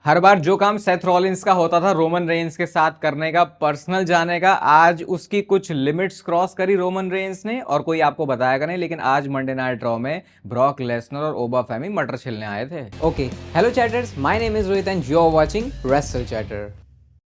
हर बार जो काम Seth Rollins का होता था रोमन रेंस के साथ करने का, पर्सनल जाने का, आज उसकी कुछ लिमिट्स क्रॉस करी रोमन रेंस ने और कोई आपको बताएगा नहीं। लेकिन आज मंडे नाइट रॉ में ब्रॉक लेसनर और ओबा फेमी मटर छिलने आए थे। Okay, hello chatters, my name is Rohit and you are watching Wrestle Chatter.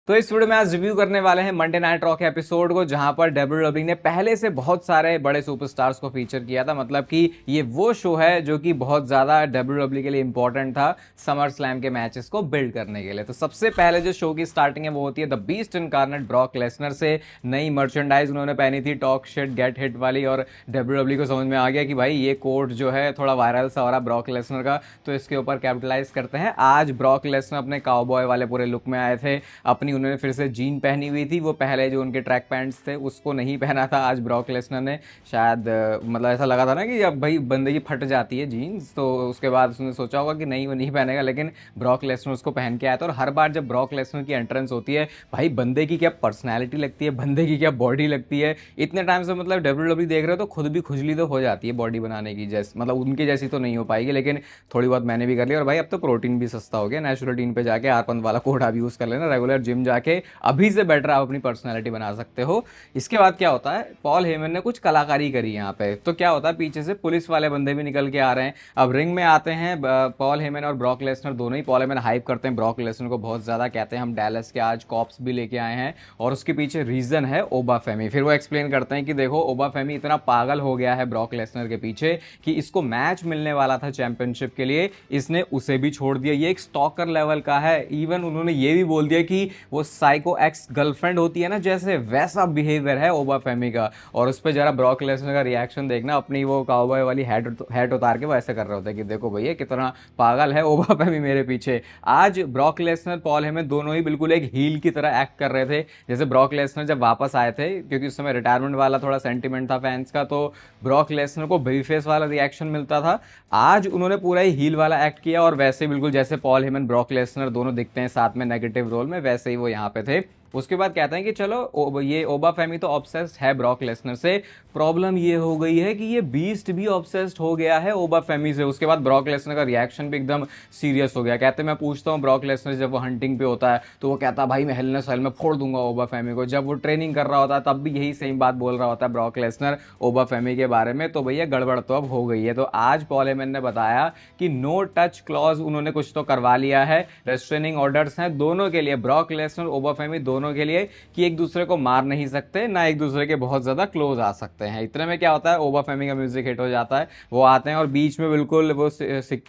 तो इस वीडियो में आज रिव्यू करने वाले हैं मंडे नाइट रॉ के एपिसोड को, जहां पर डब्ल्यूडब्ल्यूई ने पहले से बहुत सारे बड़े सुपरस्टार्स को फीचर किया था। मतलब कि ये वो शो है जो कि बहुत ज़्यादा डब्ल्यूडब्ल्यूई के लिए इंपॉर्टेंट था समर स्लैम के मैचेस को बिल्ड करने के लिए। तो सबसे पहले जो शो की स्टार्टिंग है वो होती है the beast incarnate Brock Lesnar से। नई मर्चेंडाइज उन्होंने पहनी थी, टॉक शिट गेट हिट वाली, और डब्ल्यूडब्ल्यूई को समझ में आ गया कि भाई ये कोट जो है थोड़ा वायरल सा हो रहा ब्रॉक लेसनर का, तो इसके ऊपर कैपिटलाइज करते हैं। आज ब्रॉक लेसनर अपने काउबॉय वाले पूरे लुक में आए थे। अपनी उन्होंने फिर से जीन पहनी हुई थी, वो पहले जो उनके ट्रैक पैंट्स थे उसको नहीं पहना था आज ब्रॉक लेसनर ने। शायद मतलब ऐसा लगा था ना कि जब भाई बंदे की फट जाती है जीन्स, तो उसके बाद उसने सोचा होगा कि नहीं वो नहीं पहनेगा, लेकिन ब्रॉक लेसनर उसको पहन के आया था। और हर बार जब ब्रॉक लेसनर की एंट्रेंस होती है, भाई बंदे की क्या पर्सनैलिटी लगती है, बंदे की क्या बॉडी लगती है। इतने टाइम से मतलब डब्ल्यूडब्ल्यूई देख रहे हो तो खुद भी खुजली तो हो जाती है बॉडी बनाने की, जैसे मतलब उनकी जैसी तो नहीं हो पाएगी, लेकिन थोड़ी बहुत मैंने भी कर ली। और भाई अब तो प्रोटीन भी सस्ता हो गया, नेचुरल पे जाके आरपंद वाला कोड आप यूज़ कर लेना, रेगुलर जिम जाके अभी से बेटर आप अपनी पर्सनैलिटी बना सकते हो। इसके बाद क्या होता है, पॉल हेमन ने कुछ कलाकारी करी यहाँ पे। तो क्या होता है, पीछे से पुलिस वाले बंदे भी निकल के आ रहे हैं। अब रिंग में आते हैं पॉल हेमन और ब्रॉक लेसनर दोनों ही। पॉल हेमन हाइप करते हैं ब्रॉक लेसनर को बहुत ज़्यादा, कहते हैं हम डैलस के आज कॉप्स भी लेके आए हैं और उसके पीछे रीज़न है ओबा फेमी। फिर वो एक्सप्लेन करते हैं कि देखो ओबा फेमी इतना पागल हो गया है ब्रॉक लेसनर के पीछे कि इसको मैच मिलने वाला था चैंपियनशिप के लिए, इसने उसे भी छोड़ दिया। ये एक स्टॉकर लेवल का है। इवन उन्होंने ये भी बोल दिया कि वो साइको एक्स गर्लफ्रेंड होती है ना जैसे, वैसा बिहेवियर है ओबा फेमी का। और उस पर जरा ब्रॉक लेसनर का रिएक्शन देखना, अपनी वो काउबॉय वाली हैट उतार के वो ऐसे कर रहे होते हैं कि देखो भैया कितना पागल है ओबा फेमी मेरे पीछे। आज ब्रॉक लेसनर पॉल हेमन दोनों ही बिल्कुल एक हील की तरह एक्ट कर रहे थे। जैसे ब्रॉक लेसनर जब वापस आए थे, क्योंकि उस समय रिटायरमेंट वाला थोड़ा सेंटिमेंट था फैंस का, तो ब्रॉक लेसनर को बेबी फेस वाला रिएक्शन मिलता था। आज उन्होंने पूरा ही हील वाला एक्ट किया, और वैसे बिल्कुल जैसे पॉल हेमन ब्रॉक लेसनर दोनों दिखते हैं साथ में नेगेटिव रोल में, वैसे ही वो यहाँ पे थे। उसके बाद कहते हैं कि चलो ये ओबा फेमी तो ऑब्सेस्ड है ब्रॉक लेसनर से, प्रॉब्लम ये हो गई है कि ये बीस्ट भी ऑब्सेस्ड हो गया है ओबा फेमी से। उसके बाद ब्रॉक लेसनर का रिएक्शन भी एकदम सीरियस हो गया। कहते हैं मैं पूछता हूँ ब्रॉक लेसनर जब वो हंटिंग पे होता है तो वो कहता है भाई मैं हेल सेल में फोड़ दूंगा ओबा फेमी को। जब वो ट्रेनिंग कर रहा होता है तब भी यही सेम बात बोल रहा होता है ब्रॉक लेसनर ओबा फेमी के बारे में। तो भैया गड़बड़ तो अब हो गई है। तो आज पॉल हेमन ने बताया कि नो टच क्लॉज उन्होंने कुछ तो करवा लिया है, रेस्ट्रेनिंग ऑर्डर्स हैं दोनों के लिए, ब्रॉक लेसनर ओबा फेमी दोनों के लिए, कि एक दूसरे को मार नहीं सकते ना एक दूसरे के बहुत ज्यादा क्लोज आ सकते हैं। इतने में क्या होता है, ओबा फेमी का म्यूजिक हिट हो जाता है, वो आते हैं और बीच में बिल्कुल वो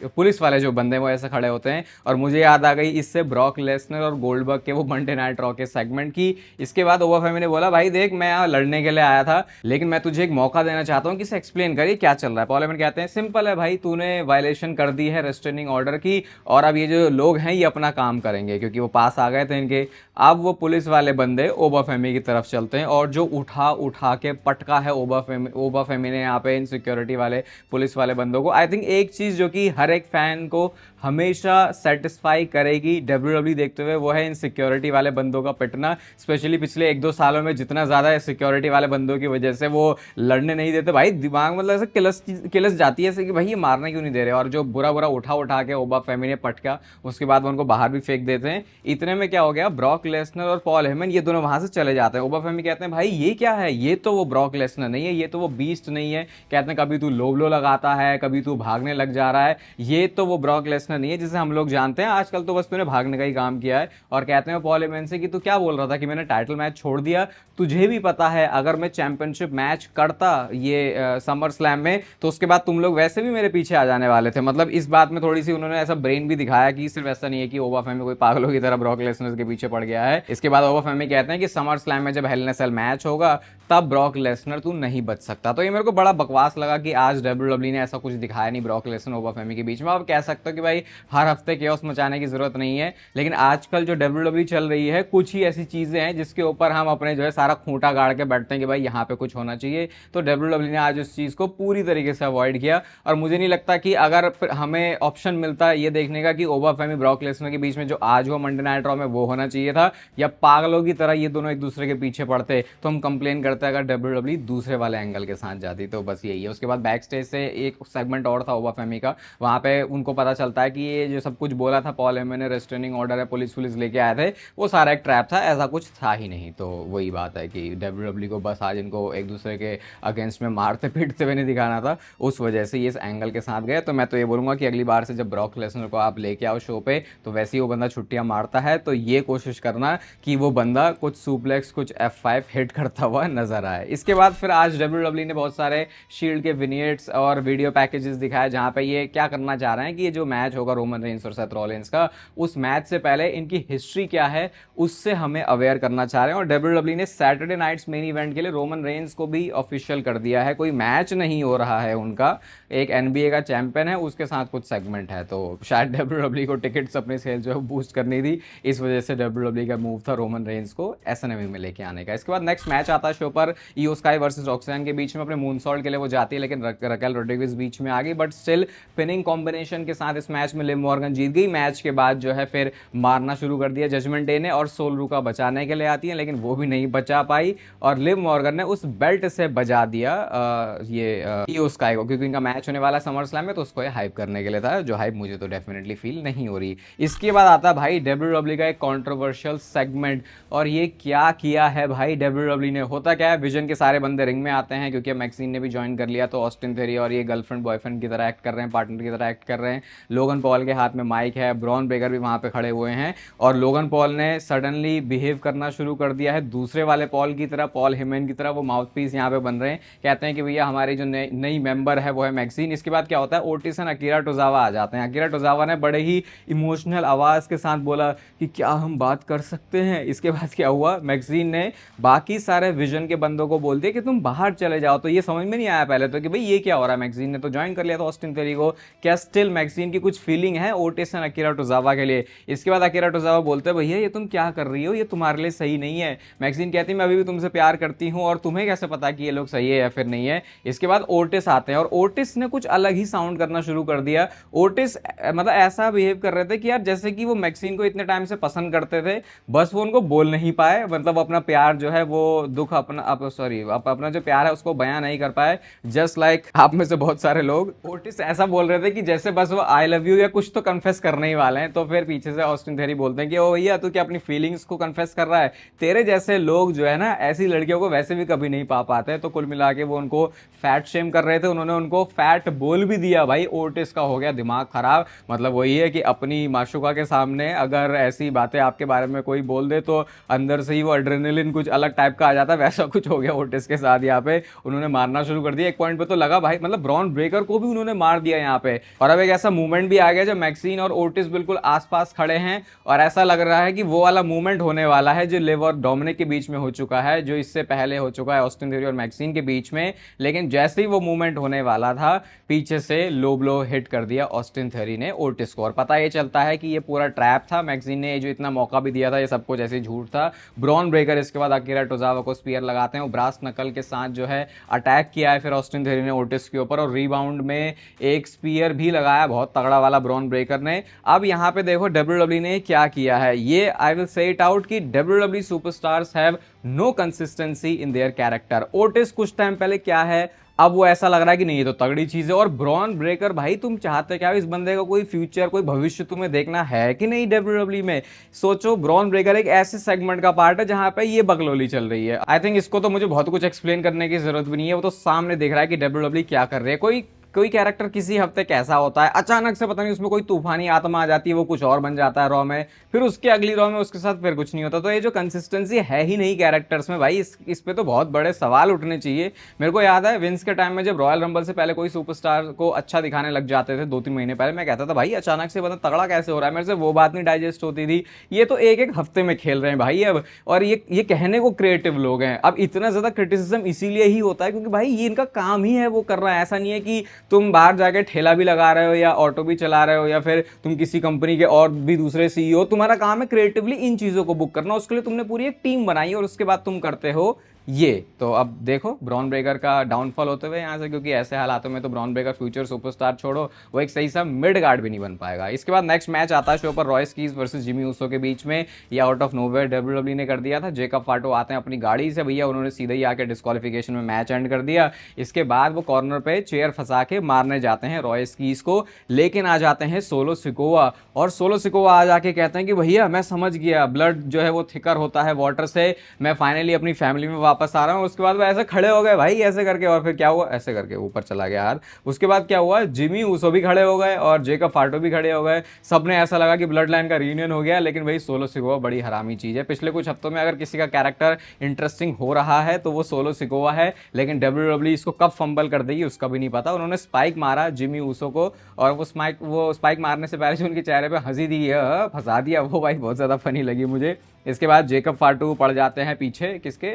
पुलिस वाले जो बंदे वो ऐसे खड़े होते हैं। और मुझे याद आ गई इससे ब्रॉक लेसनर और गोल्डबर्ग के वो मंडे नाइट रॉ के सेगमेंट की। इसके बाद ओबा फेमी ने बोला भाई देख मैं यहाँ लड़ने के लिए आया था, लेकिन मैं तुझे एक मौका देना चाहता हूँ कि इसे एक्सप्लेन करिए क्या चल रहा है। पॉल हेमन कहते हैं सिंपल है भाई, तूने वायलेशन कर दी है रेस्ट्रेनिंग ऑर्डर की, और अब ये जो लोग हैं ये अपना काम करेंगे, क्योंकि वो पास आ गए थे इनके। अब वो पुलिस वाले बंदे ओबा फेमी की तरफ चलते हैं, और जो उठा उठा के पटका है ओबा फेमी ने यहाँ पे इन सिक्योरिटी वाले पुलिस वाले बंदों को। आई थिंक एक चीज़ जो कि हर एक फैन को हमेशा सेटिस्फाई करेगी डब्ल्यूडब्ल्यूई देखते हुए, वो है इन सिक्योरिटी वाले बंदों का पिटना। स्पेशली पिछले 1-2 सालों में जितना ज़्यादा सिक्योरिटी वाले बंदों की वजह से वो लड़ने नहीं देते, भाई दिमाग मतलब ऐसे किलस जाती है ऐसे कि भाई ये मारने क्यों नहीं दे रहे। और जो बुरा बुरा उठा उठा के ओबा फेमी ने पटका, उसके बाद वो उनको बाहर भी फेंक देते हैं। इतने में क्या हो गया, ब्रॉक लेसनर और पॉल हेमन ये दोनों वहां से चले जाते हैं। ओबा फेमी कहते हैं भाई ये क्या है, ये तो वो ब्रॉक लेसनर नहीं है, ये तो वो बीस्ट नहीं है। कहते हैं कभी तू लो लगाता है, कभी तू भागने लग जा रहा है, ये तो वो ब्रॉक लेसनर नहीं है जिसे हम लोग जानते हैं। आजकल तो बस तूने भागने का ही काम किया है। और कहते हैं पॉल हेमन से कि तू क्या बोल रहा था कि मैंने टाइटल मैच छोड़ दिया, तुझे भी पता है अगर मैं चैंपियनशिप मैच करता ये समर स्लैम में तो उसके बाद तुम लोग वैसे भी मेरे पीछे आ जाने वाले थे। मतलब इस बात में थोड़ी सी उन्होंने ऐसा ब्रेन भी दिखाया कि सिर्फ ऐसा नहीं है कि ओबा फेमी कोई पागलों की तरह ब्रॉक लेसनर के पीछे पड़ गया है। इसके बाद ओबा फेमी कहते हैं कि समर स्लैम में जब हेल इन अ सेल मैच होगा तब ब्रॉक लेसनर तू नहीं बच सकता। तो ये मेरे को बड़ा बकवास लगा कि आज डब्ल्यूडब्ल्यूई ने ऐसा कुछ दिखाया नहीं ब्रॉक लेसनर ओबा फेमी के बीच में। आप कह सकते हो कि भाई हर हफ्ते केओस मचाने की जरूरत नहीं है, लेकिन आजकल जो डब्ल्यूडब्ल्यूई चल रही है कुछ ही ऐसी चीजें हैं जिसके ऊपर हम अपने जो है सारा खूंटा गाड़ के बैठते हैं कि भाई यहाँ पे कुछ होना चाहिए। तो डब्ल्यूडब्ल्यूई ने आज उस चीज को पूरी तरीके से अवॉइड किया। और मुझे नहीं लगता कि अगर हमें ऑप्शन मिलता है ये देखने का कि ओबा फेमी ब्रॉक लेसनर के बीच में जो आज हुआ मंडे नाइट रॉ में वो होना चाहिए था, या पागलों की तरह ये दोनों एक दूसरे के पीछे पड़ते, तो हम कंप्लेन करते अगर WWE दूसरे वाले एंगल के साथ जाती। तो बस यही है। उसके बाद बैक स्टेज से एक सेगमेंट और था ओबा फेमी का, वहाँ पे उनको पता चलता है कि ये जो सब कुछ बोला था पॉल हेमन ने, रेस्ट्रेनिंग ऑर्डर है, पुलिस लेके आए थे, वो सारा एक ट्रैप था, ऐसा कुछ था ही नहीं। तो वही बात है कि WWE को बस आज इनको एक दूसरे के अगेंस्ट में मारते पीटते हुए नहीं दिखाना था, उस वजह से ये इस एंगल के साथ गए। तो मैं तो ये बोलूँगा कि अगली बार से जब ब्रॉक लेसनर को आप लेके आओ शो पे, तो वैसे ही वो बंदा छुट्टियाँ मारता है, तो ये कोशिश करना कि वो बंदा कुछ सुप्लेक्स कुछ F5 हिट करता हुआ नजर आए। इसके बाद फिर आज WWE ने बहुत सारे शील्ड के विनियट्स और वीडियो पैकेजेस दिखाए, जहाँ पे ये क्या करना चाह रहे हैं कि ये जो मैच होगा रोमन रेंस और सेथ रॉलिंस का, उस मैच से पहले इनकी हिस्ट्री क्या है उससे हमें अवेयर करना चाह रहे हैं। और WWE ने सैटरडे नाइट्स मेन इवेंट के लिए रोमन रेंस को भी ऑफिशियल कर दिया है। कोई मैच नहीं हो रहा है उनका, एक NBA का चैंपियन है, उसके साथ कुछ सेगमेंट है। तो शायद WWE को टिकट्स अपनी सेल जो है बूस्ट करनी थी, इस वजह से WWE का मूव था रोमन रेंस को SNME में लेके आने का। इसके बाद नेक्स्ट मैच आता है शो पर, ईओ स्काई वर्सेस रॉक्सैन के बीच में। अपने मूनसॉल्ट के लिए वो जाती है, लेकिन रकेल रोड्रिगेज बीच में आ गई, बट स्टिल पिनिंग कॉम्बिनेशन के साथ इस मैच में लिव मॉर्गन जीत गई। मैच के बाद जो है फिर मारना शुरू कर दिया जजमेंट डे ने, और सोल रूका बचाने के लिए आती है, लेकिन वो भी नहीं बचा पाई, और लिव मॉर्गन ने उस बेल्ट से बजा दिया ईओ स्काई को, क्योंकि इनका मैच होने वाला समर स्लैम में, तो उसको हाइप करने के लिए था, जो हाइप मुझे तो डेफिनेटली फील नहीं हो रही। इसके बाद आता भाई WWE का एक कॉन्ट्रोवर्शियल सेगमेंट, और ये क्या किया है भाई WWE ने। होता क्या है, विजन के सारे बंदे रिंग में आते हैं, क्योंकि मैक्सिन ने भी ज्वाइन कर लिया, तो ऑस्टिन थेरी और ये गर्लफ्रेंड बॉयफ्रेंड की तरह एक्ट कर रहे हैं, पार्टनर की तरह एक्ट कर रहे हैं। लोगन पॉल के हाथ में माइक है, ब्रॉन ब्रेकर भी वहाँ पे खड़े हुए हैं, और लोगन पॉल ने सडनली बिहेव करना शुरू कर दिया है दूसरे वाले पॉल की तरह, पॉल हेमन की तरह। वो माउथ पीस यहाँ पे बन रहे हैं, कहते हैं कि भैया हमारी जो नई मेंबर है वो है मैक्सिन। इसके बाद क्या होता है, ओटिस एंड अकीरा टोजावा आ जाते हैं। अकीरा टोजावा ने बड़े ही इमोशनल आवाज़ के साथ बोला कि क्या हम बात कर सकते हैं। इसके बाद क्या हुआ, मैक्सिन ने बाकी सारे विजन के बंदों को बोल दिया कि तुम बाहर चले जाओ। तो ये समझ में नहीं आया पहले तो कि भाई ये क्या हो रहा है, मैक्सिन ने तो ज्वाइन कर लिया था ऑस्टिन थेरी को, क्या स्टिल मैक्सिन की कुछ फीलिंग है ओटिस एंड अकीरा टोजावा के लिए। इसके बाद अकीरा टोजावा बोलते हैं भैया ये तुम क्या कर रही हो, ये तुम्हारे लिए सही नहीं है। मैक्सिन कहती है मैं अभी भी तुमसे प्यार करती हूँ, और तुम्हें कैसे पता कि ये लोग सही है या फिर नहीं है। इसके बाद ओटिस आते हैं, और ओटिस ने कुछ अलग ही साउंड करना शुरू कर दिया। ओटिस मतलब ऐसा बिहेव कर रहे थे कि यार जैसे कि वो मैक्सिन को इतने टाइम से पसंद करते थे, बस वो उनको बोल नहीं पाए, मतलब अपना प्यार जो है वो दुख अपना जो प्यार है उसको बयां नहीं कर पाए। जस्ट लाइक आप में से बहुत सारे लोग, ओटिस ऐसा बोल रहे थे कि जैसे बस वो आई लव यू या कुछ तो कन्फेस करने ही वाले हैं। तो फिर पीछे से ऑस्टिन थेरी बोलते हैं कि ओ भैया तू क्या अपनी फीलिंग्स को कन्फेस कर रहा है, तेरे जैसे लोग जो है ना ऐसी लड़कियों को वैसे भी कभी नहीं पा पाते। तो कुल मिला के वो उनको फैट शेम कर रहे थे, उन्होंने उनको फैट बोल भी दिया। भाई ओटिस का हो गया दिमाग खराब। मतलब वही है कि अपनी माशुका के सामने अगर ऐसी बातें आपके बारे में कोई बोल दे तो अंदर से ही वो एड्रेनलिन कुछ अलग टाइप का आ जाता है, वैसा कुछ हो गया ओटिस के साथ। यहाँ पे उन्होंने मारना शुरू कर दिया। एक पॉइंट पे तो लगा भाई मतलब ब्रॉन ब्रेकर को भी उन्होंने मार दिया यहाँ पे। और अब एक ऐसा मूवमेंट भी आ गया जब मैक्सिन और ओटिस बिल्कुल आसपास खड़े हैं, और ऐसा लग रहा है कि वो वाला मूवमेंट होने वाला है जो लिव और डोमिनिक के बीच में हो चुका है, जो इससे पहले हो चुका है ऑस्टिन थेरी और मैक्सिन के बीच में। लेकिन जैसे ही वो मूवमेंट होने वाला था, पीछे से लो ब्लो हिट कर दिया ऑस्टिन थेरी ने ओटिस को। और पता ये चलता है कि ये पूरा ट्रैप था, मैक्सिन ने जो इतना मौका भी दिया था ये सब कुछ ऐसे झूठ था। ब्रॉन ब्रेकर इसके बाद अकीरा टोजावा को स्पीयर लगाते हैं, वो ब्रास नकल के साथ जो है अटैक किया है फिर ऑस्टिन थेरी ने ओटिस के ऊपर, और रीबाउंड में एक स्पीयर भी लगाया बहुत तगड़ा वाला ब्रॉन ब्रेकर ने। अब यहाँ पे देखो WWE ने क्या किया है, ये I will say it out कि WWE superstars have no consistency in their character. Otis कुछ टाइम पहले क्या है, अब वो ऐसा लग रहा है कि नहीं ये तो तगड़ी चीज है। और ब्रॉन ब्रेकर भाई तुम चाहते क्या, इस बंदे का कोई फ्यूचर कोई भविष्य तुम्हें देखना है कि नहीं WWE में। सोचो ब्रॉन ब्रेकर एक ऐसे सेगमेंट का पार्ट है जहां पे ये बकलोली चल रही है। आई थिंक इसको तो मुझे बहुत कुछ एक्सप्लेन करने की जरूरत भी नहीं है, वो तो सामने दिख रहा है कि WWE क्या कर रही है। कोई कैरेक्टर किसी हफ्ते कैसा होता है, अचानक से पता नहीं उसमें कोई तूफानी आत्मा आ जाती है, वो कुछ और बन जाता है रॉ में, फिर उसके अगली रॉ में उसके साथ फिर कुछ नहीं होता। तो ये जो कंसिस्टेंसी है ही नहीं कैरेक्टर्स में भाई, इस पे तो बहुत बड़े सवाल उठने चाहिए। मेरे को याद है विंस के टाइम में जब रॉयल रंबल से पहले कोई सुपरस्टार को अच्छा दिखाने लग जाते थे 2-3 महीने पहले, मैं कहता था भाई अचानक से बंदा तगड़ा कैसे हो रहा है, मेरे से वो बात नहीं डाइजेस्ट होती थी। ये तो एक हफ्ते में खेल रहे हैं भाई अब, और ये कहने को क्रिएटिव लोग हैं। अब इतना ज्यादा क्रिटिसिज्म इसीलिए ही होता है क्योंकि भाई ये इनका काम ही है वो कर रहा है। ऐसा नहीं है कि तुम बाहर जाके ठेला भी लगा रहे हो या ऑटो भी चला रहे हो या फिर तुम किसी कंपनी के और भी दूसरे CEO, तुम्हारा काम है क्रिएटिवली इन चीजों को बुक करना। उसके लिए तुमने पूरी एक टीम बनाई और उसके बाद तुम करते हो ये तो अब देखो ब्रॉन ब्रेकर का डाउनफॉल होते हुए यहाँ से, क्योंकि ऐसे हालातों में तो ब्रॉन ब्रेकर फ्यूचर सुपरस्टार छोड़ो, वो एक सही सा मिड गार्ड भी नहीं बन पाएगा। इसके बाद नेक्स्ट मैच आता है शो पर Royce keys versus Jimmy Uso के बीच में। ये आउट ऑफ नोवेयर डब्ल्यूडब्ल्यू ने कर दिया था। जेकब फाटो आते हैं अपनी गाड़ी से, भैया उन्होंने सीधे ही आके डिस्क्वालिफिकेशन में मैच एंड कर दिया। इसके बाद वो कॉर्नर पे चेयर फंसा के मारने जाते हैं रॉयस कीज को, लेकिन आ जाते हैं सोलो सिकोवा, और सोलो सिकोवा आ जाके कहते हैं कि भैया मैं समझ गया, ब्लड जो है वो थिकर होता है वाटर से, मैं फाइनली अपनी फैमिली में वापस आ रहा हूँ। उसके बाद वो ऐसे खड़े हो गए भाई ऐसे करके, और फिर क्या हुआ, ऐसे करके ऊपर चला गया हाथ। उसके बाद क्या हुआ, जिमी ऊसो भी खड़े हो गए और जेकब फाटो भी खड़े हो गए। सबने ऐसा लगा कि ब्लड लाइन का रीयूनियन हो गया, लेकिन भाई सोलो सिकोवा बड़ी हरामी चीज है। पिछले कुछ हफ्तों में अगर किसी का कैरेक्टर इंटरेस्टिंग हो रहा है तो वो सोलो सिकोवा है, लेकिन डब्ल्यूडब्ल्यू इसको कब फंबल कर देगी उसका भी नहीं पता। उन्होंने स्पाइक मारा जिमी ऊसो को, और वो स्पाइक मारने से पहले जो उनके चेहरे पे हंसी दी फंसा दिया, वो भाई बहुत ज्यादा फनी लगी मुझे। इसके बाद जेकब फाटू पड़ जाते हैं पीछे किसके,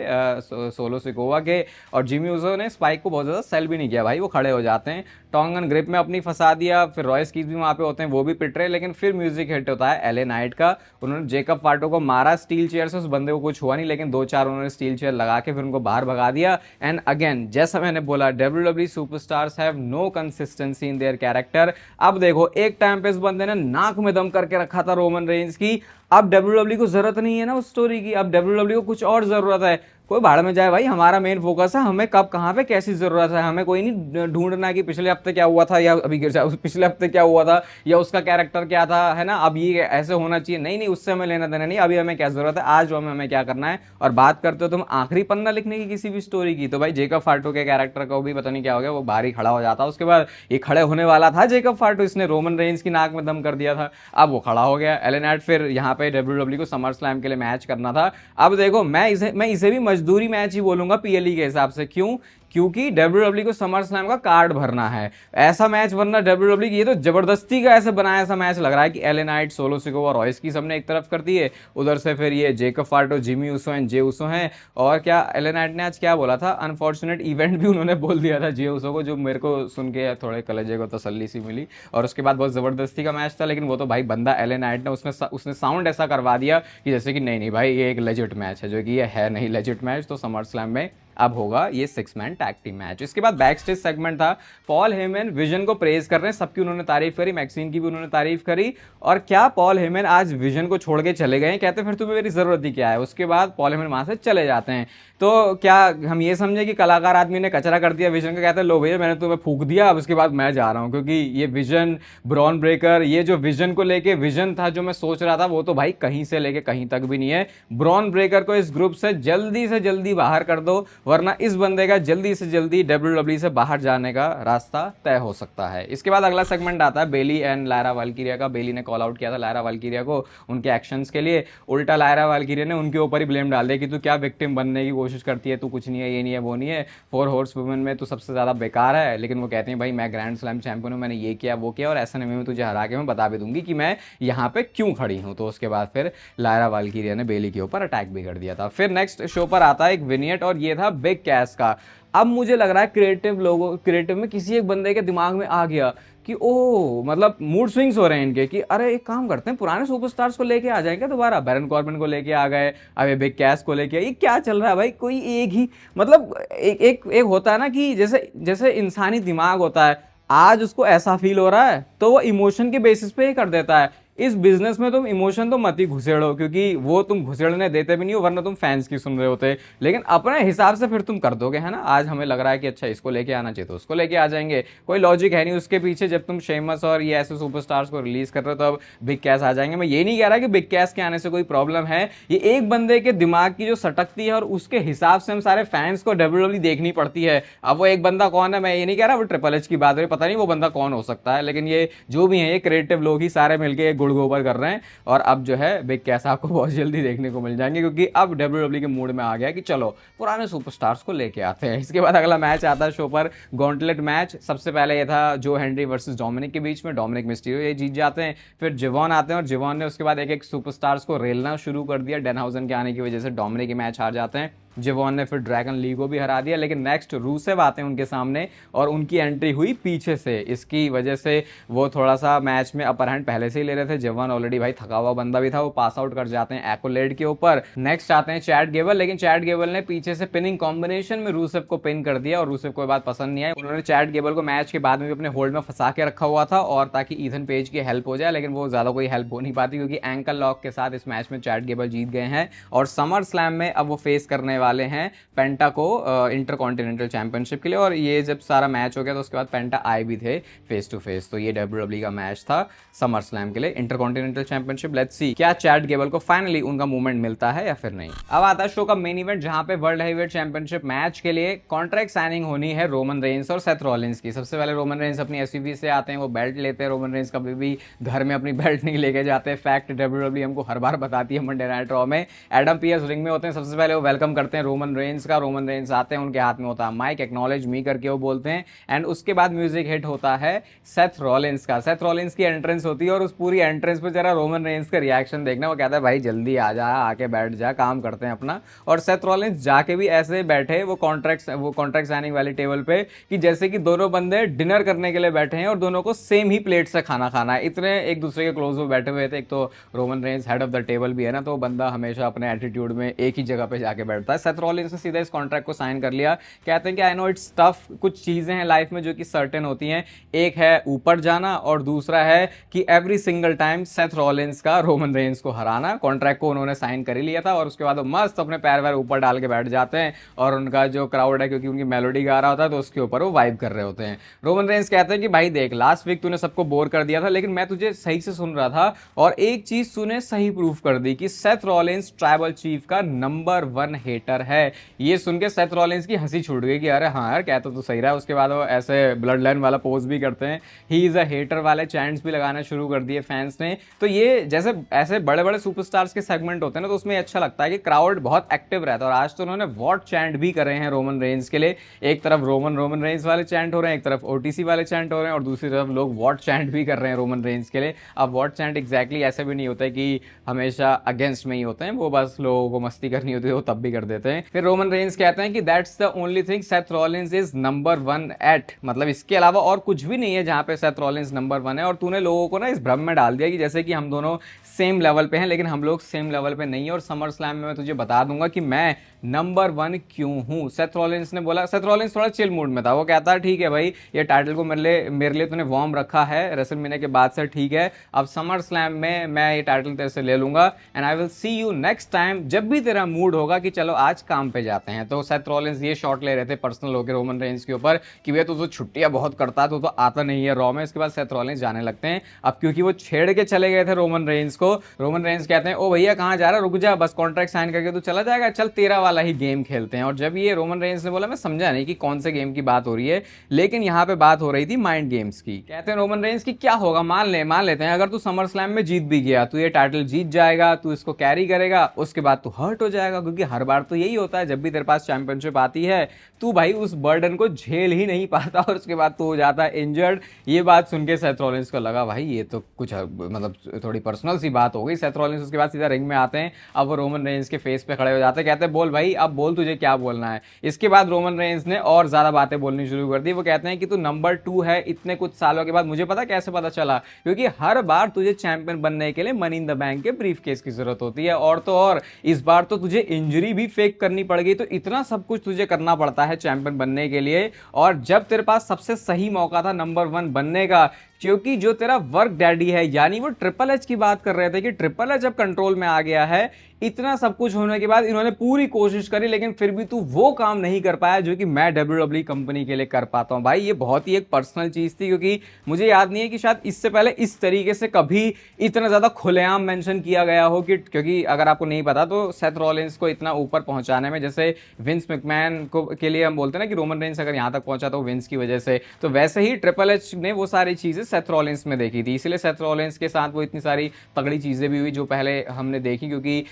सोलो सिकोवा के, और जिमी ऊसो ने स्पाइक को बहुत ज़्यादा सेल भी नहीं किया भाई, वो खड़े हो जाते हैं। टोंगन ग्रिप में अपनी फंसा दिया, फिर रॉयस कीज भी वहाँ पे होते हैं, वो भी पिट रहे, लेकिन फिर म्यूजिक हिट होता है एलए नाइट का। उन्होंने जेकब फाटो को मारा स्टील चेयर से, उस बंदे को कुछ हुआ नहीं, लेकिन 2-4 उन्होंने स्टील चेयर लगा के फिर उनको बाहर भगा दिया। एंड अगेन जैसा मैंने बोला, WW superstars have no consistency in their character. अब देखो एक टाइम पे इस बंदे ने नाक में दम करके रखा था रोमन रेंज की, अब डब्ल्यूडब्ल्यू को जरूरत नहीं है ना उस स्टोरी की, अब डब्ल्यूडब्ल्यू को कुछ और जरूरत है। कोई भाड़ में जाए भाई, हमारा मेन फोकस है हमें कब कहाँ पे कैसी जरूरत है। हमें कोई नहीं ढूंढना कि पिछले हफ्ते क्या हुआ था, या अभी गिर जाए पिछले हफ्ते क्या हुआ था, या उसका कैरेक्टर क्या था, है ना, अब ये ऐसे होना चाहिए। नहीं नहीं, उससे हमें लेना देना नहीं, अभी हमें क्या जरूरत है, आज हमें क्या करना है। और बात करते हो तुम आखिरी पन्ना लिखने की किसी भी स्टोरी की, तो भाई जेकब फाटो के कैरेक्टर को भी पता नहीं क्या हो गया, वो बाहर ही खड़ा हो जाता। उसके बाद ये खड़े होने वाला था जेकब फाटो, इसने रोमन रेंज की नाक में दम कर दिया था, अब वो खड़ा हो गया। एलए नाइट फिर यहाँ पे डब्ल्यूडब्ल्यू को समर स्लैम के लिए मैच करना था। अब देखो मैं इसे भी मजदूरी मैच ही बोलूंगा पीएलई के हिसाब से। क्यों? क्योंकि डब्ल्यूडब्ल्यू को समर स्लैम का कार्ड भरना है ऐसा मैच, वरना डब्ल्यूडब्ल्यू ये तो जबरदस्ती का ऐसे बनाया ऐसा मैच लग रहा है कि LA night, solo Sikoa, Royce की सबने एक तरफ कर दिए, उधर से फिर ये जेकब फाटो, Jimmy Uso and Jey Uso हैं। और क्या एलए नाइट ने आज क्या बोला था, अनफॉर्चुनेट इवेंट भी उन्होंने बोल दिया था जे ऊसो को, जो मेरे को सुन के थोड़े कलेजे को तसल्ली सी मिली। और उसके बाद बहुत जबरदस्ती का मैच था, लेकिन वो तो भाई बंदा एलए नाइट ने उसने साउंड ऐसा करवा दिया कि जैसे कि नहीं नहीं भाई ये एक लेजिट मैच है, जो कि ये है नहीं लेजिट मैच। तो समर स्लैम में अब होगा ये 6 मैन टैग टीम मैच। इसके बाद बैक स्टेज सेगमेंट था, पॉल हेमन विजन को प्रेज कर रहे हैं, सबकी उन्होंने तारीफ करी, मैक्सिन की भी उन्होंने तारीफ करी। और क्या पॉल हेमन आज विजन को छोड़ के चले गए, कहते फिर तुम्हें मेरी जरूरत ही क्या है। उसके बाद पॉल हेमन वहां से चले जाते हैं। तो क्या हम ये समझे कि कलाकार आदमी ने कचरा कर दिया विजन का, कहते हैं लो भैया मैंने तुम्हें फूक दिया, अब उसके बाद मैं जा रहा हूं, क्योंकि ये विजन, ब्रॉन ब्रेकर, ये जो विजन को लेके विजन था जो मैं सोच रहा था, वो तो भाई कहीं से लेके कहीं तक भी नहीं है। ब्रॉन ब्रेकर को इस ग्रुप से जल्दी बाहर कर दो, वरना इस बंदे का जल्दी से जल्दी डब्ल्यूडब्ल्यू से बाहर जाने का रास्ता तय हो सकता है। इसके बाद अगला सेगमेंट आता है बेली एंड लायरा वाल्किरिया का। बेली ने कॉल आउट किया था लायरा वाल्किरिया को उनके एक्शंस के लिए, उल्टा लायरा वाल्किरिया ने उनके ऊपर ही ब्लेम डाल दिया कि तू क्या विक्टिम बनने की कोशिश करती है, तू कुछ नहीं है, ये नहीं है, वो नहीं है, 4 हॉर्स वुमेन में तू सबसे ज्यादा बेकार है। लेकिन वो कहते हैं भाई मैं ग्रैंड स्लैम चैंपियन हूँ, मैंने ये किया वो किया, और ऐसा नहीं मैं तुझे हरा के मैं बता भी दूंगी कि मैं यहाँ पे क्यों खड़ी हूँ। तो उसके बाद फिर लायरा वाल्किरिया ने बेली के ऊपर अटैक भी कर दिया था। फिर नेक्स्ट शो पर आता है एक विनियट, और ये था बिग कैस का। अब मुझे लग रहा है क्रिएटिव में किसी एक बंदे के दिमाग में आ गया कि ओ मतलब मूड स्विंग्स हो रहे हैं इनके, कि अरे एक काम करते हैं पुराने सुपरस्टार्स को लेके आ जाएंगे दोबारा। बैरन कॉर्बिन को लेके आ गए, अब ये बिग कैस को लेके, ये क्या चल रहा है भाई। कोई एक ही मतलब एक होता है ना कि जैसे इंसानी दिमाग होता है, आज उसको ऐसा फील हो रहा है तो वो इमोशन के बेसिस पे ही कर देता है। इस बिजनेस में तुम इमोशन तो मत ही घुसेड़ो, क्योंकि वो तुम घुसेड़ने देते भी नहीं हो, वरना तुम फैंस की सुन रहे होते। लेकिन अपने हिसाब से फिर तुम कर दोगे, है ना। आज हमें लग रहा है कि अच्छा इसको लेके आना चाहिए तो उसको लेके आ जाएंगे, कोई लॉजिक है नहीं उसके पीछे। जब तुम शेमस और ये ऐसे सुपरस्टार्स को रिलीज कर रहे हो तो अब बिग कैस आ जाएंगे। मैं ये नहीं कह रहा कि बिग कैस के आने से कोई प्रॉब्लम है, ये एक बंदे के दिमाग की जो सटकती है और उसके हिसाब से हम सारे फैंस को डब्ल्यूडब्ल्यू देखनी पड़ती है। अब वो एक बंदा कौन है, मैं ये नहीं कह रहा वो ट्रिपल एच की बात हो रही, पता नहीं वो बंदा कौन हो सकता है, लेकिन ये जो भी है ये क्रिएटिव लोग ही सारे मिलकर गुड़ गोबर कर रहे हैं। और अब जो है बिग कैस आपको बहुत जल्दी देखने को मिल जाएंगे, क्योंकि अब डब्ल्यूडब्ल्यू के मूड में आ गया कि चलो पुराने सुपरस्टार्स को लेके आते हैं। इसके बाद अगला मैच आता है शो पर, गॉन्टलेट मैच। सबसे पहले ये था जो हेनरी वर्सेस डोमिनिक के बीच में, डोमिनिक मिस्टीरियो ये जीत जाते हैं। फिर जिवॉन आते हैं और जिवॉन ने उसके बाद एक सुपरस्टार्स को रेलना शुरू कर दिया। डेनहाउजन के आने की वजह से डोमिनिक के मैच हार जाते हैं। जेवॉन ने फिर ड्रैगन ली को भी हरा दिया। लेकिन नेक्स्ट रूसेव आते हैं उनके सामने और उनकी एंट्री हुई पीछे से, इसकी वजह से वो थोड़ा सा मैच में अपर हैंड पहले से ही ले रहे थे। जेवॉन ऑलरेडी भाई थका हुआ बंदा भी था, वो पास आउट कर जाते हैं एक्कोलेड के ऊपर। नेक्स्ट आते हैं चैट गेबल, लेकिन चैट गेबल ने पीछे से पिनिंग कॉम्बिनेशन में रूसेव को पिन कर दिया और रूसेव को बात पसंद नहीं आई। उन्होंने चैट गेबल को मैच के बाद में भी अपने होल्ड में फंसा के रखा हुआ था और ताकि ईथन पेज की हेल्प हो जाए, लेकिन वो ज्यादा कोई हेल्प हो नहीं पाती क्योंकि एंकल लॉक के साथ इस मैच में चैट गेबल जीत गए हैं और समर स्लैम में अब वो फेस करने वाले हैं पेंटा को इंटरकॉन्टिनेंटल चैंपियनशिप के लिए। और ये जब सारा मैच हो गया तो उसके बाद पेंटा आए भी थे फेस टू फेस। तो ये WWE का मैच था समर स्लैम के लिए इंटरकॉन्टिनेंटल चैंपियनशिप। लेट्स सी क्या चैट गेबल को फाइनली उनका मूवमेंट मिलता है या फिर नहीं। अब आता है शो का मेन इवेंट जहां पे वर्ल्ड हेवीवेट चैंपियनशिप मैच के लिए कॉन्ट्रैक्ट साइनिंग होनी है रोमन रेंस और सेथ रॉलिंस की। सबसे पहले रोमन रेंस अपनी एसयूवी से आते हैं, वो बेल्ट लेते हैं। रोमन रेंस कभी भी घर में अपनी बेल्ट नहीं लेके जाते, फैक्ट WWE हमको हर बार बताती है मंडे नाइट रॉ में। एडम पीएस रिंग में होते हैं, सबसे पहले वो वेलकम करते हैं रोमन रेंस का। रोमन रेंस आते हैं, उनके हाथ में होता है माइक, एक्नॉलेज मी करके वो बोलते हैं एंड उसके बाद म्यूजिक हिट होता है सेथ रॉलिंस का। सेथ रॉलिंस की एंट्रेंस होती है और उस पूरी एंट्रेंस पे जरा रोमन रेंस का रिएक्शन देखना। वो कहता है भाई जल्दी आ जा, आके बैठ जा, काम करते हैं अपना। और सेथ रॉलिंस जाके भी ऐसे बैठे वो कॉन्ट्रैक्ट साइनिंग वाली टेबल पे कि जैसे कि दोनों बंदे डिनर करने के लिए बैठे हैं और दोनों को सेम ही प्लेट से खाना खाना है। इतने एक दूसरे के क्लोज में बैठे हुए थे। एक तो Roman Reigns head of the table भी है ना, तो बंदा हमेशा अपने एटीट्यूड में एक ही जगह पे जाके बैठता है। सेथ रॉलिंस ने सीधा इस कॉन्ट्रैक्ट को साइन कर लिया। कहते हैं कि आई नो इट्स टफ, कुछ चीजें हैं लाइफ में जो कि सर्टेन होती हैं। एक है ऊपर जाना और दूसरा है कि every single time Seth Rollins का रोमन रेंस को हराना। कॉन्ट्रैक्ट को उन्होंने साइन कर ही लिया था और उसके बाद वो मस्त अपने पैर वैर ऊपर डाल के बैठ जाते हैं और उनका जो क्राउड है, क्योंकि उनकी मेलोडी गा रहा होता है तो उसके ऊपर वो वाइब कर रहे होते हैं। रोमन रेंस कहते हैं कि भाई देख, लास्ट वीक तूने सबको बोर कर दिया था लेकिन मैं तुझे सही से सुन रहा था और एक चीज तूने सही प्रूफ कर दी कि सेथ रॉलिंस ट्राइबल चीफ का नंबर 1 हेटर है। ये सुन के सेथ रॉलिंस की हंसी छूट गई कि अरे हाँ यार कहता तो सही रहा है। उसके बाद वो ऐसे ब्लड लाइन वाला पोज भी करते हैं, ही इज अ हेटर वाले चैंट्स भी लगाना शुरू कर दिए फैंस ने। तो ये जैसे ऐसे बड़े बड़े सुपरस्टार्स के सेगमेंट होते हैं ना, तो उसमें अच्छा लगता है कि क्राउड बहुत एक्टिव रहता है। और आज तो उन्होंने वॉट चैंट भी करे हैं रोमन रेंस के लिए। एक तरफ रोमन रेंस वाले चैंट हो रहे हैं, एक तरफ ओटीसी वाले चैंट हो रहे हैं और दूसरी तरफ लोग वॉट चैंट भी कर रहे हैं रोमन रेंस के लिए। अब वॉट चैंट एग्जैक्टली ऐसे भी नहीं होता है कि हमेशा अगेंस्ट में ही होते हैं, वो बस लोगों को मस्ती करनी होती है वो तब भी कर देते हैं। फिर रोमन रेंस कहते हैं कि that's the only thing Seth Rollins is number 1 at, मतलब इसके अलावा और कुछ भी नहीं है जहां पे सेथ रॉलिंस नंबर 1 है। और तूने लोगों को ना इस भ्रम में डाल दिया कि जैसे कि हम दोनों सेम लेवल पे हैं, लेकिन हम लोग सेम लेवल पे नहीं है। और समर स्लैम में मैं तुझे बता दूंगा कि मैं नंबर 1 क्यों हूं। सेथ रॉलिंस ने बोला। सेथ रॉलिंस थोड़ा चिल मूड में था, वो कहता है ठीक है भाई ये टाइटल को मेरे लिए तूने वार्म रखा है रेसलमेनिया के बाद से, ठीक है अब समर स्लैम में मैं ये टाइटल तेरे से ले लूंगा and I will see you next time जब भी तेरा मूड होगा कि चलो आज काम पे जाते हैं। तो सेथ रॉलिंस ये शॉट ले रहे थे पर्सनल होकर रोमन रेंस के ऊपर कि भैया तू तो छुट्टियां बहुत करता है, तो आता नहीं है रॉ में। इसके बाद सेथ रॉलिंस जाने लगते हैं। अब क्योंकि वो छेड़ के चले गए थे रोमन रेंस को, रोमन रेंस कहते हैं ओ भैया कहाँ जा रहा, रुक जा, बस कॉन्ट्रैक्ट साइन करके तू चला जाएगा, चल तेरा वाला ही गेम खेलते हैं। और जब ये रोमन रेंस ने बोला, मैं समझा नहीं कि कौन से गेम की बात हो रही है, लेकिन यहाँ पे बात हो रही थी माइंड गेम्स की। कहते हैं रोमन रेंस की क्या होगा, मान लेते हैं अगर तू समर स्लैम में जीत भी गया, तू ये टाइटल जीत जाएगा, तू इसको कैरी करेगा, उसके बाद तू हर्ट हो जाएगा क्योंकि हर बार तो यही होता है जब भी तेरे पास चैंपियनशिप आती है तू भाई उस बर्डन को झेल ही नहीं पाता और उसके बाद तू हो जाता है इंजर्ड। ये बात सुन के सेथ रॉलिंस को लगा भाई ये तो कुछ मतलब थोड़ी पर्सनल सी बात हो गई। सेथ रॉलिंस उसके बाद सीधा रिंग में आते हैं। अब वो रोमन रेंस के फेस पे खड़े हो जाते हैं, कहते हैं बोल भाई अब बोल तुझे क्या बोलना है। इसके बाद रोमन रेंस ने और ज्यादा बातें बोलनी शुरू कर दी। वो कहते हैं कि तू नंबर 2 है इतने कुछ सालों के बाद। मुझे पता कैसे पता चला, क्योंकि हर बार तुझे चैंपियन बनने के लिए मनी इन द बैंक के ब्रीफ केस की जरूरत होती है और तो और इस बार तो तुझे इंजरी भी फेक करनी पड़ गई। तो इतना सब कुछ तुझे करना पड़ता है चैंपियन बनने के लिए। और जब तेरे पास सबसे सही मौका था नंबर 1 बनने का, क्योंकि जो तेरा वर्क डैडी है, यानी वो ट्रिपल एच की बात कर रहे थे कि ट्रिपल एच जब कंट्रोल में आ गया है, इतना सब कुछ होने के बाद इन्होंने पूरी कोशिश करी लेकिन फिर भी तू वो काम नहीं कर पाया जो कि मैं WWE कंपनी के लिए कर पाता हूं। भाई ये बहुत ही एक पर्सनल चीज थी, क्योंकि मुझे याद नहीं है कि शायद इससे पहले इस तरीके से कभी इतना ज्यादा खुलेआम मेंशन किया गया हो कि, क्योंकि अगर आपको नहीं पता तो सेथ रॉलिंस को इतना ऊपर पहुंचाने में, जैसे विंस मैकमैन को के लिए हम बोलते हैं ना कि रोमन रेंस अगर यहां तक पहुंचा तो विंस की वजह से, तो वैसे ही ट्रिपल एच ने वो सारी चीजें सेथ रॉलिंस में देखी थी, इसलिए सेथ रॉलिंस के साथ वो इतनी सारी तगड़ी चीज़ें भी हुई जो पहले हमने देखी, क्योंकि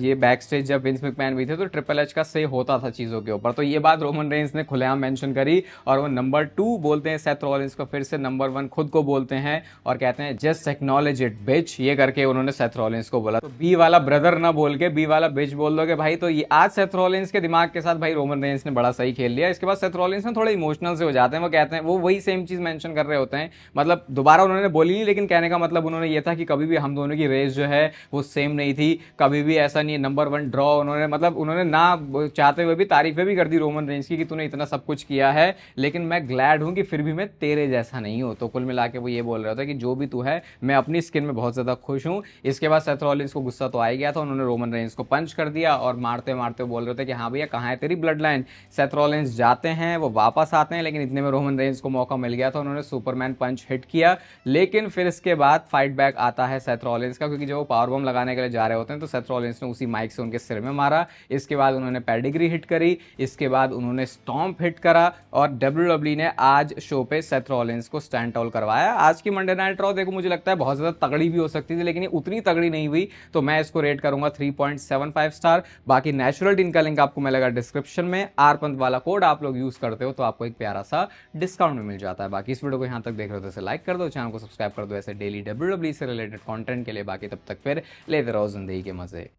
ये बैक स्टेज जब विंस मैकमैन भी थे तो ट्रिपल एच का से होता था चीज़ों के ऊपर। तो ये बात रोमन रेंस ने खुलेआम मेंशन करी और वो नंबर 2 बोलते हैं सेथ रॉलिंस को, फिर से नंबर 1 खुद को बोलते हैं और कहते हैं जस्ट एक्नॉलेज इट बिच, ये करके उन्होंने सेथ रॉलिंस को बोला। तो बी वाला ब्रदर ना बोल के बी वाला बिच बोल दोगे भाई, तो ये आज सेथ रॉलिंस के दिमाग के साथ भाई रोमन रेंस ने बड़ा सही खेल लिया। इसके बाद सेथ रॉलिंस ना थोड़े इमोशनल से हो जाते हैं, वो कहते हैं वो वही सेम चीज मेंशन कर रहे होते हैं, मतलब दोबारा उन्होंने बोली नहीं, लेकिन कहने का मतलब उन्होंने ये था कि कभी भी हम दोनों की रेस जो है वो सेम नहीं थी, कभी भी ऐसा नहीं नंबर 1 ड्रॉ। उन्होंने मतलब उन्होंने ना चाहते हुए भी तारीफें भी कर दी रोमन रेंस की कि तूने इतना सब कुछ किया है, लेकिन मैं ग्लैड हूं कि फिर भी मैं तेरे जैसा नहीं हूं। तो कुल मिला के वो ये बोल रहा था कि जो भी तू है मैं अपनी स्किन में बहुत ज्यादा खुश हूं। इसके बाद सेथ रॉलिंस को गुस्सा तो आ ही गया था, उन्होंने रोमन रेंस को पंच कर दिया और मारते मारते बोल रहे थे कि हाँ भैया कहाँ है तेरी ब्लड लाइन। सेथ रॉलिंस जाते हैं, वो वापस आते हैं, लेकिन इतने में रोमन रेंस को मौका मिल गया था, उन्होंने सुपरमैन पंच हिट किया। लेकिन फिर इसके बाद फाइट बैक आता है सेथ रॉलिंस का, क्योंकि जब वो पावर बम लगाने के लिए जा रहे होते हैं तो सेथ रॉलिंस ने उसी माइक से उनके सिर में मारा। इसके बाद उन्होंने पेडिग्री हिट करी, इसके बाद उन्होंने स्टॉम्प हिट करा और डब्ल्यूडब्ल्यूई ने आज शो पे सेथ रॉलिंस को स्टैंड टाउल करवाया। आज की मंडे नाइट रॉ देखो मुझे लगता है बहुत ज्यादा तगड़ी भी हो सकती थी, लेकिन ये उतनी तगड़ी नहीं हुई, तो मैं इसको रेट करूंगा 3.75 स्टार। बाकी नेचुरल टीन का लिंक आपको मिलेगा डिस्क्रिप्शन में, आरपंत वाला कोड आप लोग यूज करते हो तो आपको एक प्यारा सा डिस्काउंट में मिल जाता है। बाकी इस वीडियो को यहां तक देख रहे हो तो इसे लाइक कर दो, चैनल को सब्सक्राइब कर दो ऐसे डेली डब्ल्यूडब्ल्यूई से रिलेटेड कंटेंट के लिए। बाकी तब तक फिर लेते रहो जिंदगी के मजे।